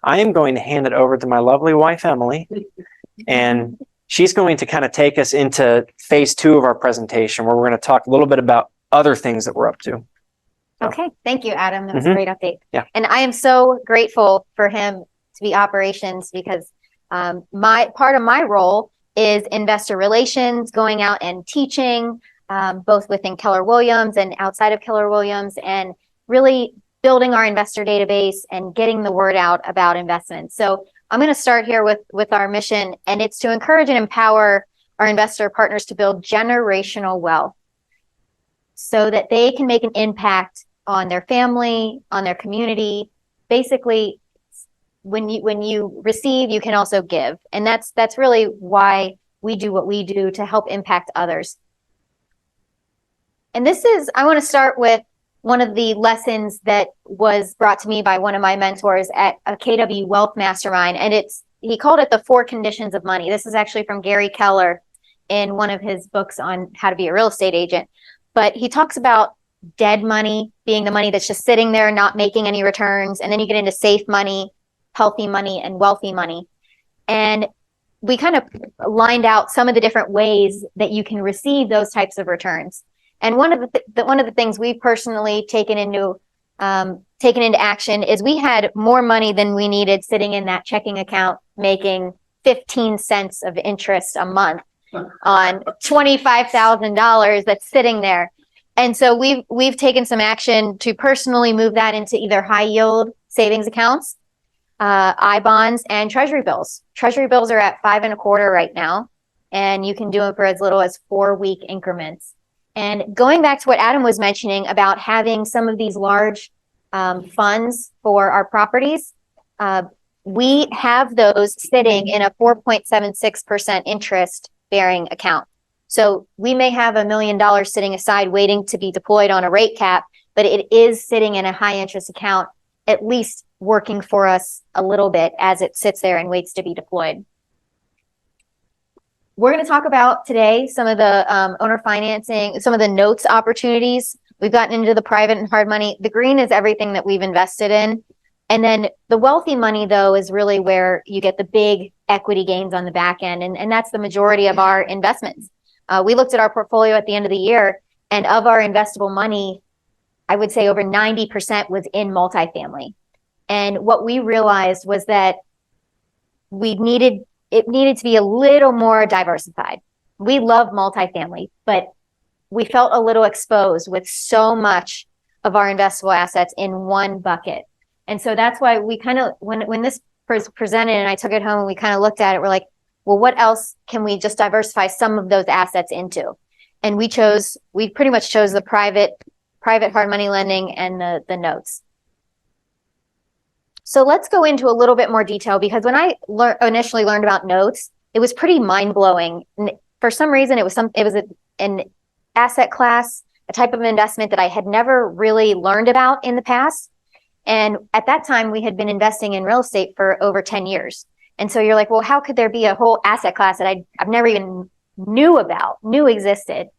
I am going to hand it over to my lovely wife, Emily, and she's going to kind of take us into phase 2 of our presentation, where we're going to talk a little bit about other things that we're up to. Okay, thank you, Adam. That was a great update. Yeah. And I am so grateful for him to be operations, because part of my role is investor relations, going out and teaching, both within Keller Williams and outside of Keller Williams, and really building our investor database and getting the word out about investments. So I'm going to start here with our mission, and it's to encourage and empower our investor partners to build generational wealth so that they can make an impact on their family, on their community. Basically, when you receive, you can also give. And that's really why we do what we do, to help impact others. And I want to start with one of the lessons that was brought to me by one of my mentors at a KW Wealth Mastermind. And he called it the 4 conditions of money. This is actually from Gary Keller in one of his books on how to be a real estate agent. But he talks about dead money being the money that's just sitting there, not making any returns. And then you get into safe money, healthy money, and wealthy money. And we kind of lined out some of the different ways that you can receive those types of returns. And one of the things we've personally taken into action is we had more money than we needed sitting in that checking account, making 15 cents of interest a month on $25,000 that's sitting there. And so we've taken some action to personally move that into either high yield savings accounts, I bonds, and treasury bills. Treasury bills are at 5.25% right now, and you can do it for as little as 4-week increments. And going back to what Adam was mentioning about having some of these large funds for our properties, we have those sitting in a 4.76% interest bearing account. So we may have $1 million sitting aside waiting to be deployed on a rate cap, but it is sitting in a high interest account, at least working for us a little bit as it sits there and waits to be deployed. We're going to talk about today some of the owner financing, some of the notes opportunities. We've gotten into the private and hard money. The green is everything that we've invested in. And then the wealthy money, though, is really where you get the big equity gains on the back end. And that's the majority of our investments. We looked at our portfolio at the end of the year, and of our investable money, I would say over 90% was in multifamily. And what we realized was that it needed to be a little more diversified. We love multifamily, but we felt a little exposed with so much of our investable assets in one bucket. And so that's why we kind of, when this was presented and I took it home and we kind of looked at it, we're like, well, what else can we just diversify some of those assets into? And we pretty much chose the private hard money lending and the notes. So let's go into a little bit more detail, because when I initially learned about notes, it was pretty mind-blowing. And for some reason, it was an asset class, a type of investment that I had never really learned about in the past. And at that time, we had been investing in real estate for over 10 years. And so you're like, well, how could there be a whole asset class that I've never even knew existed?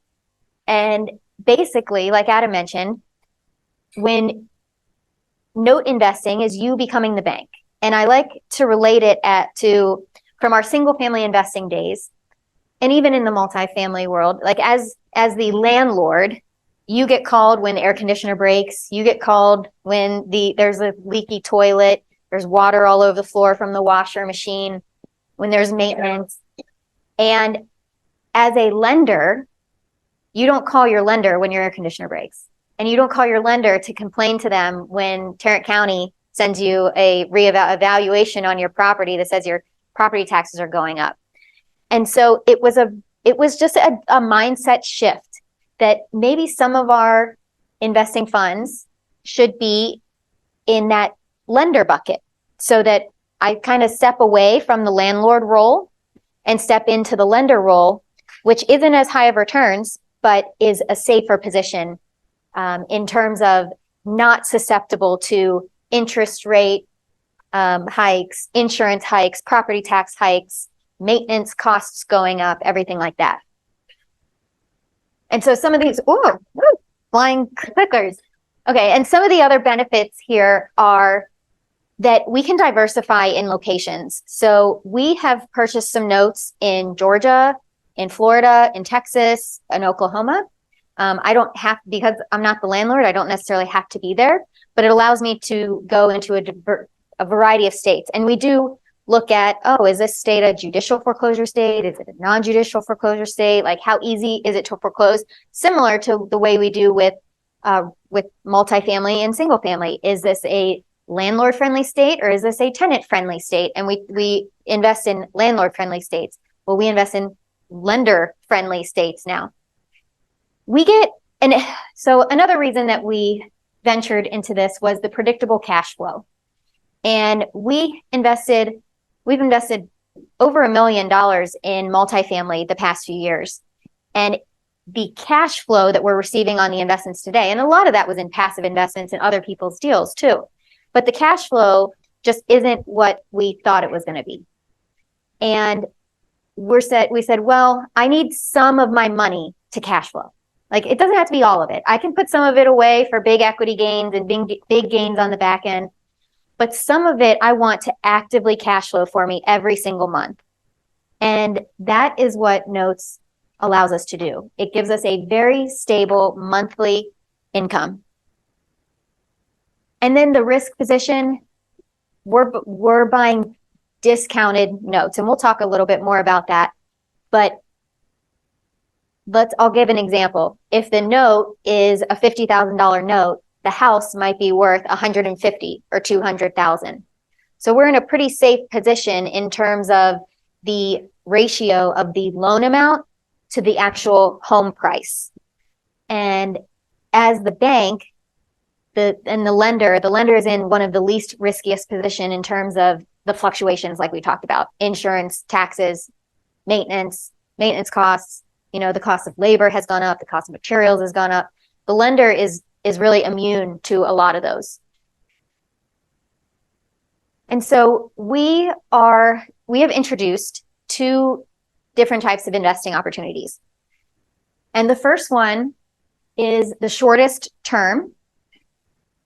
And basically, like Adam mentioned, when note investing is you becoming the bank. And I like to relate it from our single family investing days, and even in the multifamily world, like as the landlord, you get called when the air conditioner breaks, you get called when there's a leaky toilet, there's water all over the floor from the washer machine, when there's maintenance. And as a lender, you don't call your lender when your air conditioner breaks. And you don't call your lender to complain to them when Tarrant County sends you a evaluation on your property that says your property taxes are going up. And so it was just a mindset shift that maybe some of our investing funds should be in that lender bucket, so that I kind of step away from the landlord role and step into the lender role, which isn't as high of returns, but is a safer position in terms of not susceptible to interest rate hikes, insurance hikes, property tax hikes, maintenance costs going up, everything like that. And so some of these, flying clickers. Okay, and some of the other benefits here are that we can diversify in locations. So we have purchased some notes in Georgia, in Florida, in Texas, in Oklahoma. I don't have, because I'm not the landlord, I don't necessarily have to be there, but it allows me to go into a variety of states. And we do look at, oh, is this state a judicial foreclosure state? Is it a non-judicial foreclosure state? Like, how easy is it to foreclose? Similar to the way we do with multifamily and single family. Is this a landlord friendly state or is this a tenant friendly state? And we invest in landlord friendly states. Well, we invest in lender friendly states now. So another reason that we ventured into this was the predictable cash flow. And we've invested over $1 million in multifamily the past few years. And the cash flow that we're receiving on the investments today, and a lot of that was in passive investments in other people's deals too. But the cash flow just isn't what we thought it was going to be. And we said, well, I need some of my money to cash flow. Like, it doesn't have to be all of it. I can put some of it away for big equity gains and big gains on the back end. But some of it I want to actively cash flow for me every single month. And that is what Notes allows us to do. It gives us a very stable monthly income. And then the risk position, we're buying discounted notes, and we'll talk a little bit more about that. But I'll give an example. If the note is a $50,000 note, the house might be worth $150,000 or $200,000. So we're in a pretty safe position in terms of the ratio of the loan amount to the actual home price. And as the bank, the lender is in one of the least riskiest position in terms of the fluctuations, like we talked about: insurance, taxes, maintenance costs. The cost of labor has gone up, the cost of materials has gone up. The lender is really immune to a lot of those. And so we have introduced two different types of investing opportunities. And the first one is the shortest term.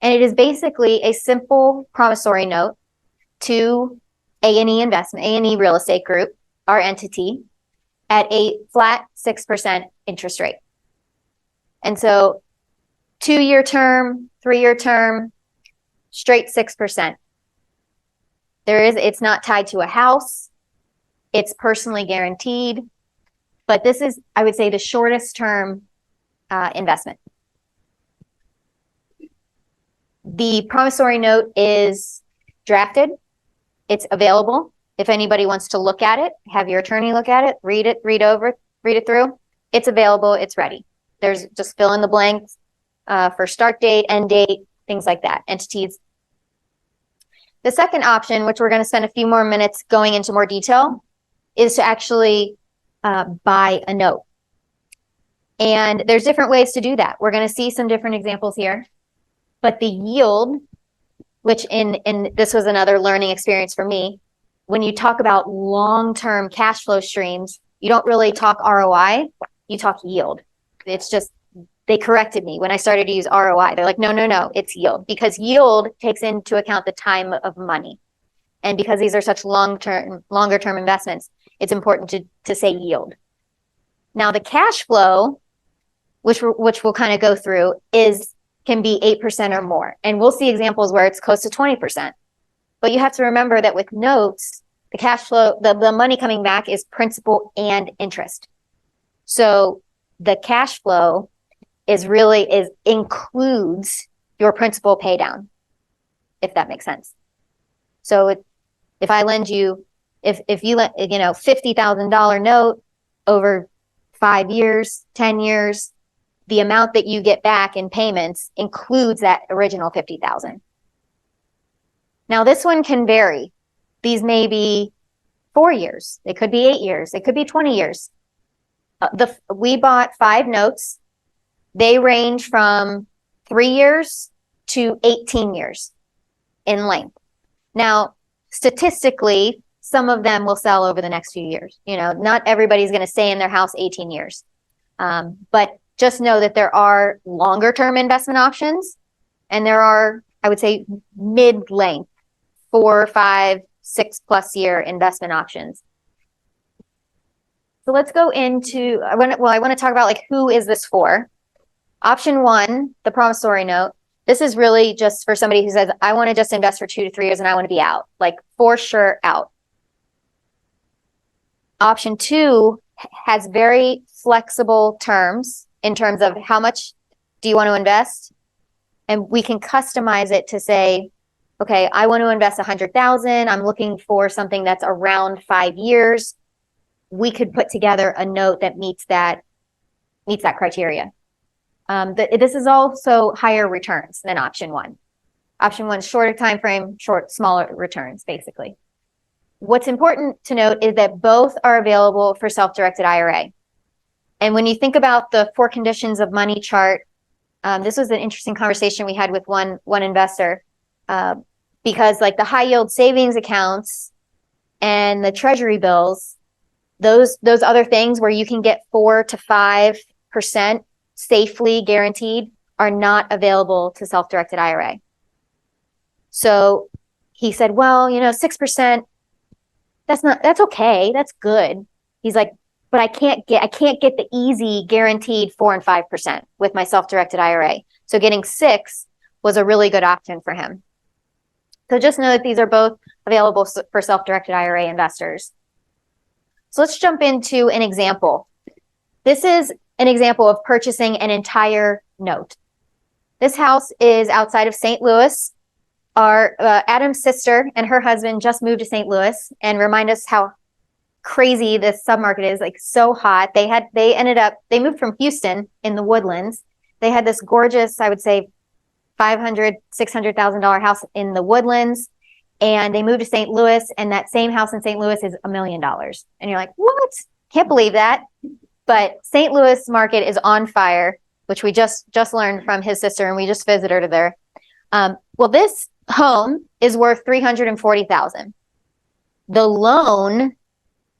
And it is basically a simple promissory note to A&E Real Estate Group, our entity, at a flat 6% interest rate. And so 2-year term, 3-year term, straight 6%. It's not tied to a house. It's personally guaranteed. But this is, I would say, the shortest term investment. The promissory note is drafted. It's available. If anybody wants to look at it, have your attorney look at it, read it through. It's available. It's ready. There's just fill in the blanks for start date, end date, things like that, entities. The second option, which we're going to spend a few more minutes going into more detail, is to actually buy a note. And there's different ways to do that. We're going to see some different examples here. But the yield, which in this was another learning experience for me, when you talk about long-term cash flow streams, you don't really talk ROI, you talk yield. It's just, they corrected me when I started to use ROI. They're like, no, it's yield, because yield takes into account the time of money. And because these are such longer term investments, it's important to say yield. Now the cash flow, which we'll kind of go through, can be 8% or more. And we'll see examples where it's close to 20%. But you have to remember that with notes, the cash flow, the money coming back is principal and interest. So the cash flow includes your principal pay down, if that makes sense. So if I lend you, if you let, $50,000 note over 5 years, 10 years, the amount that you get back in payments includes that original $50,000. Now this one can vary. These may be 4 years. It could be 8 years. It could be 20 years. We bought 5 notes. They range from 3 years to 18 years in length. Now, statistically, some of them will sell over the next few years. Not everybody's going to stay in their house 18 years. But just know that there are longer term investment options, and there are, I would say, mid-length 4, 5, 6+ year investment options. So let's go into, I want to talk about like, who is this for? Option 1, the promissory note. This is really just for somebody who says, I want to just invest for 2 to 3 years and I want to be out, like for sure out. Option 2 has very flexible terms in terms of how much do you want to invest? And we can customize it to say, okay, I want to invest 100,000. I'm looking for something that's around 5 years. We could put together a note that meets that criteria. This is also higher returns than option 1. Option 1 is shorter time frame, smaller returns, basically. What's important to note is that both are available for self-directed IRA. And when you think about the 4 conditions of money chart, this was an interesting conversation we had with one investor, because like the high yield savings accounts and the treasury bills, those other things where you can get 4 to 5% safely guaranteed are not available to self-directed IRA. So he said, well, 6%, that's okay. That's good. He's like, but I can't get the easy guaranteed 4 and 5% with my self-directed IRA. So getting 6 was a really good option for him. So just know that these are both available for self-directed IRA investors. So let's jump into an example. This is an example of purchasing an entire note. This house is outside of St. Louis. Our Adam's sister and her husband just moved to St. Louis and remind us how crazy this submarket is, like so hot. They moved from Houston in the Woodlands. They had this gorgeous, I would say, $500,000, $600,000 house in the Woodlands. And they moved to St. Louis, and that same house in St. Louis is $1 million. And you're like, what? Can't believe that. But St. Louis market is on fire, which we just learned from his sister, and we just visited her there. Well, this home is worth $340,000. The loan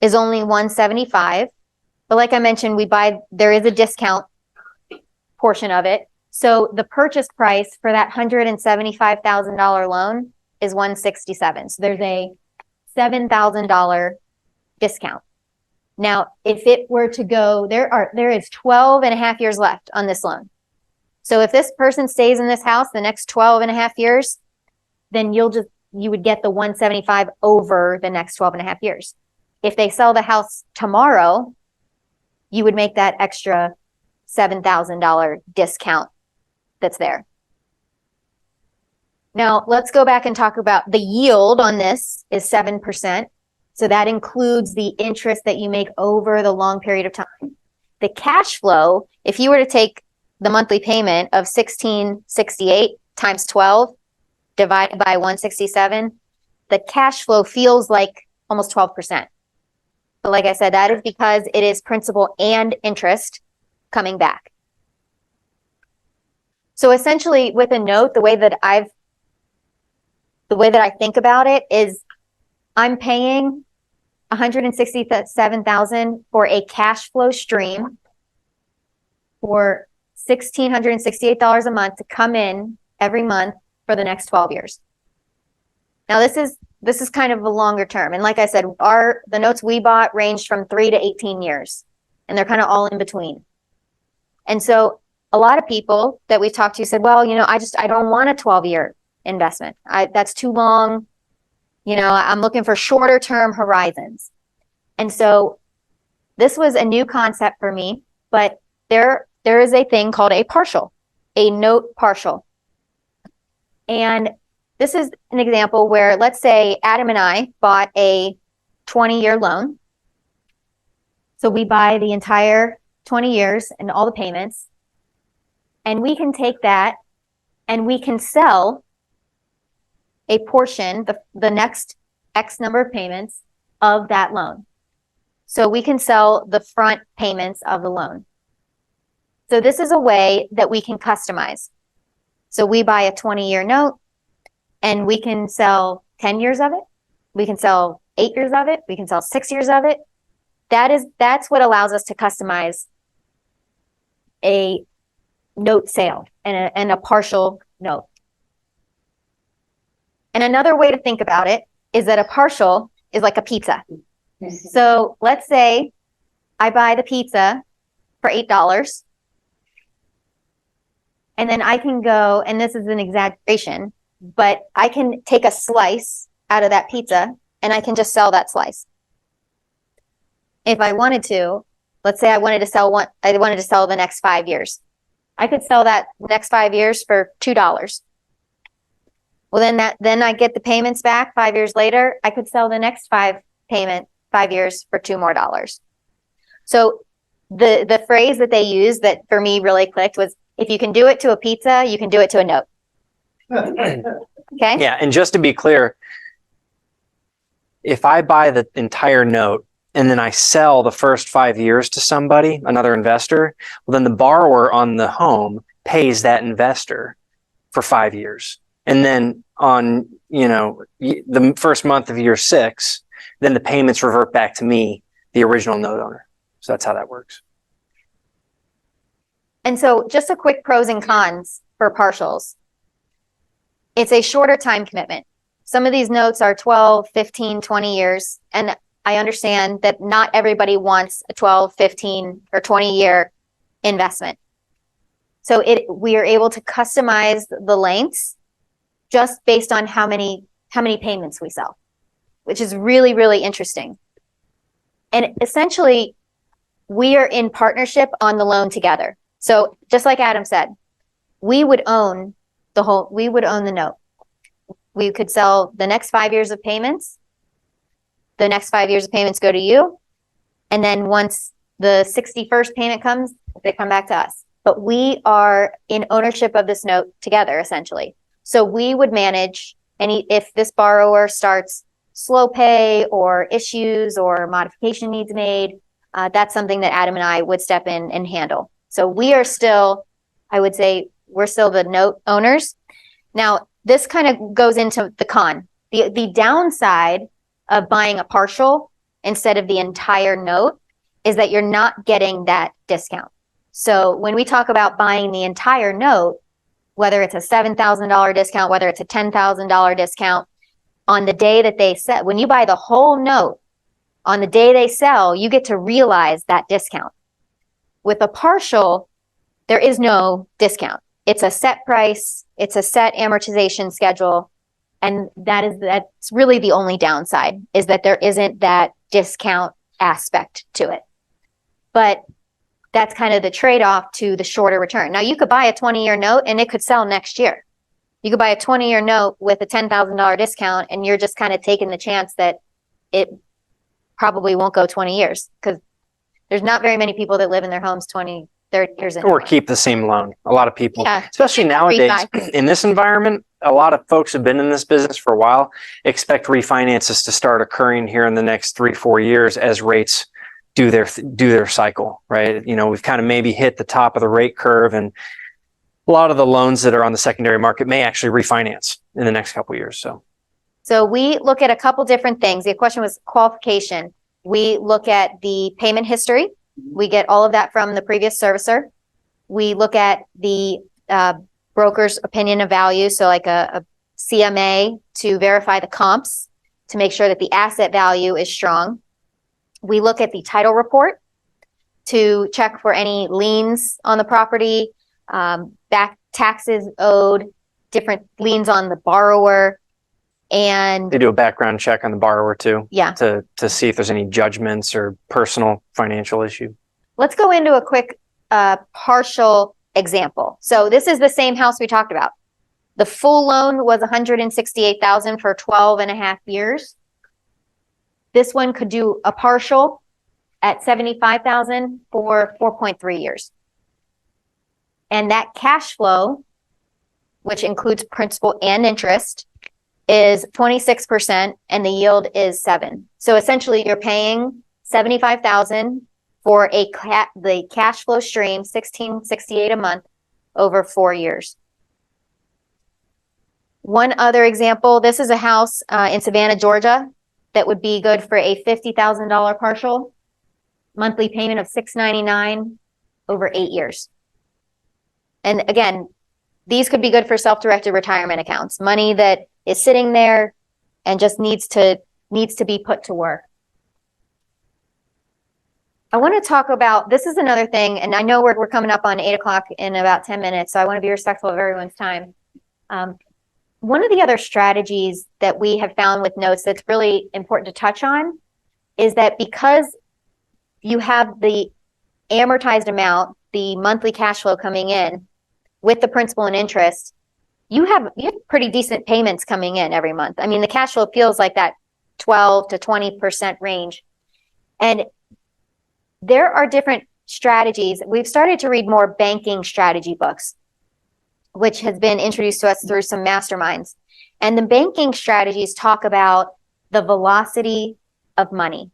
is only $175,000, but like I mentioned, there is a discount portion of it. So the purchase price for that $175,000 loan is $167,000. So there's a $7,000 discount. Now, if it were to go, there is 12 and a half years left on this loan. So if this person stays in this house the next 12 and a half years, then you would get the $175,000 over the next 12 and a half years. If they sell the house tomorrow, you would make that extra $7,000 discount that's there. Now, let's go back and talk about the yield on this is 7%. So that includes the interest that you make over the long period of time. The cash flow, if you were to take the monthly payment of $1,668 times 12 divided by 167, the cash flow feels like almost 12%. But like I said, that is because it is principal and interest coming back. So essentially with a note, the way that I think about it is I'm paying $167,000 for a cash flow stream for $1,668 a month to come in every month for the next 12 years. Now this is kind of a longer term. And like I said, the notes we bought ranged from 3 to 18 years, and they're kind of all in between. And so a lot of people that we talked to said, well, I don't want a 12-year investment. That's too long. I'm looking for shorter term horizons. And so this was a new concept for me, but there is a thing called a note partial. And this is an example where, let's say Adam and I bought a 20-year loan. So we buy the entire 20 years and all the payments, and we can take that and we can sell a portion, the next X number of payments of that loan. So we can sell the front payments of the loan. So this is a way that we can customize. So we buy a 20-year note and we can sell 10 years of it. We can sell 8 years of it. We can sell 6 years of it. That's what allows us to customize a note sale and a partial note. And another way to think about it is that a partial is like a pizza. So let's say I buy the pizza for $8, and then I can go, and this is an exaggeration, but I can take a slice out of that pizza and I can just sell that slice. If I wanted to, let's say I wanted to sell the next 5 years. I could sell that next 5 years for $2. Well, then I get the payments back 5 years later. I could sell the next 5 years for $2 more. So the phrase that they used that for me really clicked was, if you can do it to a pizza, you can do it to a note. Okay? Yeah, and just to be clear, if I buy the entire note and then I sell the first 5 years to somebody, another investor, well, then the borrower on the home pays that investor for 5 years. And then on, the first month of year 6, then the payments revert back to me, the original note owner. So that's how that works. And so just a quick pros and cons for partials. It's a shorter time commitment. Some of these notes are 12, 15, 20 years. And I understand that not everybody wants a 12, 15, or 20-year investment. So we are able to customize the lengths just based on how many payments we sell, which is really, really interesting. And essentially, we are in partnership on the loan together. So just like Adam said, we would own the note. We could sell the next 5 years of payments. The next 5 years of payments go to you. And then once the 61st payment comes, they come back to us. But we are in ownership of this note together, essentially. So we would manage if this borrower starts slow pay or issues or modification needs made, that's something that Adam and I would step in and handle. So we are still, I would say, we're still the note owners. Now, this kind of goes into the con. The downside of buying a partial instead of the entire note is that you're not getting that discount. So when we talk about buying the entire note, whether it's a $7,000 discount, whether it's a $10,000 discount, on the day that they sell, when you buy the whole note, on the day they sell, you get to realize that discount. With a partial, there is no discount. It's a set price, it's a set amortization schedule, and that's really the only downside, is that there isn't that discount aspect to it. But that's kind of the trade-off to the shorter return. Now, you could buy a 20-year note and it could sell next year. You could buy a 20-year note with a $10,000 discount, and you're just kind of taking the chance that it probably won't go 20 years, because there's not very many people that live in their homes 20, 30 years anymore. Or keep the same loan. A lot of people, Yeah. especially nowadays, in this environment, a lot of folks have been in this business for a while, expect refinances to start occurring here in the next 3-4 years as rates do their cycle, right? We've kind of maybe hit the top of the rate curve, and a lot of the loans that are on the secondary market may actually refinance in the next couple of years. So we look at a couple different things. The question was qualification. We look at the payment history. We get all of that from the previous servicer. We look at the broker's opinion of value, so like a CMA, to verify the comps, to make sure that the asset value is strong. We look at the title report to check for any liens on the property, back taxes owed, different liens on the borrower, and They do a background check on the borrower too, yeah. to see if there's any judgments or personal financial issue. Let's go into a quick partial example. So this is the same house we talked about. The full loan was $168,000 for 12 and a half years. This one could do a partial at $75,000 for 4.3 years. And that cash flow, which includes principal and interest, is 26%, and the yield is 7%. So essentially, you're paying $75,000 for the cash flow stream, $1,668 a month over 4 years. One other example, this is a house in Savannah, Georgia, that would be good for a $50,000 partial, monthly payment of $699 over 8 years. And again, these could be good for self-directed retirement accounts, money that is sitting there and just needs to be put to work. I want to talk about, this is another thing, and I know we're coming up on 8 o'clock in about 10 minutes, so I want to be respectful of everyone's time. One of the other strategies that we have found with notes that's really important to touch on is that because you have the amortized amount, the monthly cash flow coming in with the principal and interest, you have pretty decent payments coming in every month. I mean, the cash flow feels like that 12 to 20% range. And there are different strategies. We've started to read more banking strategy books, which has been introduced to us through some masterminds. And the banking strategies talk about the velocity of money.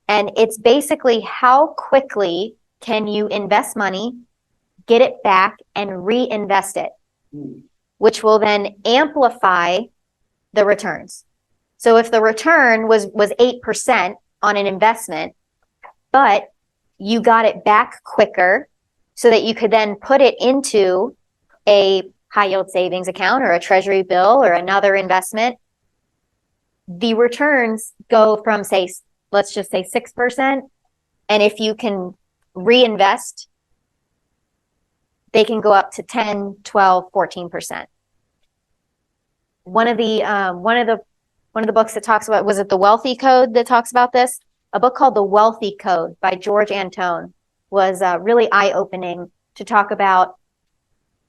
And it's basically how quickly can you invest money, get it back, and reinvest it, which will then amplify the returns. So if the return was 8% on an investment, but you got it back quicker so that you could then put it into a high yield savings account or a treasury bill or another investment, the returns go from, say, let's just say 6%. And if you can reinvest, they can go up to 10, 12, 14%. One of the books that talks about, was it The Wealthy Code that talks about this? A book called The Wealthy Code by George Antone was really eye-opening to talk about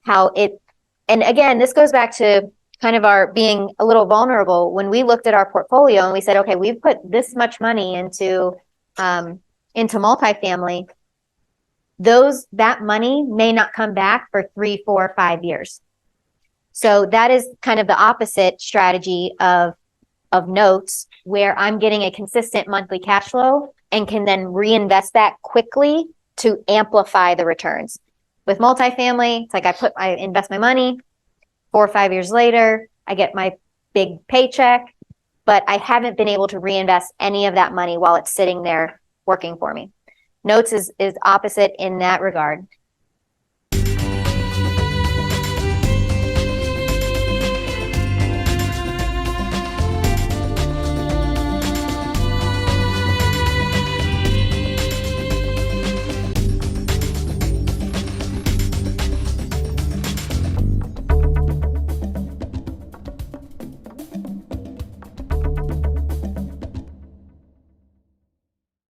how it, and again, this goes back to kind of our being a little vulnerable when we looked at our portfolio and we said, okay, we've put this much money into multifamily. That money may not come back for 3, 4, 5 years. So that is kind of the opposite strategy of notes, where I'm getting a consistent monthly cash flow and can then reinvest that quickly to amplify the returns. With multifamily, it's like I invest my money, 4 or 5 years later, I get my big paycheck, but I haven't been able to reinvest any of that money while it's sitting there working for me. Notes is opposite in that regard.